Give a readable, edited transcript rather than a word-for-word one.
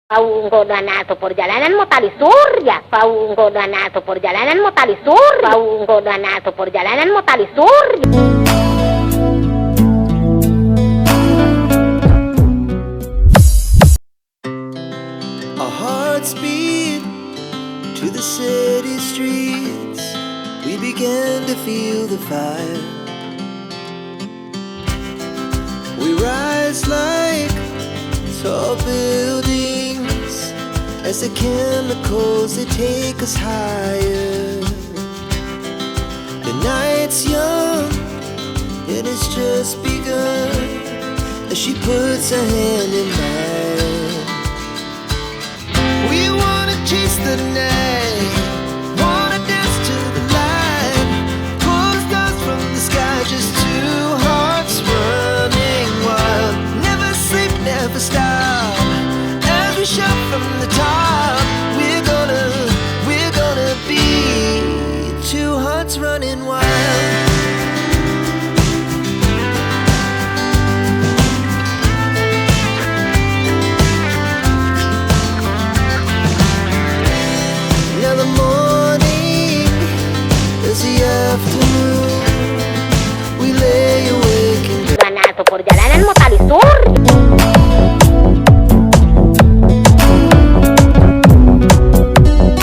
Paunggodana atau perjalananmu tali surya. Paunggodana atau perjalananmu tali surya. Paunggodana atau perjalananmu tali surya. Our hearts beat to the city streets. We began to feel the fire. We rise like tall buildings as the chemicals, they take us higher. The night's young and it's just begun as she puts her hand in mine. We wanna chase the night, wanna dance to the light, pull the stars from the sky, just two hearts running wild. Never sleep, never stop, as we shout from the top. We're gonna be two hearts running wild. Now the morning is the afternoon. We lay awake and Paunggodana atau perjalananmu tali surya.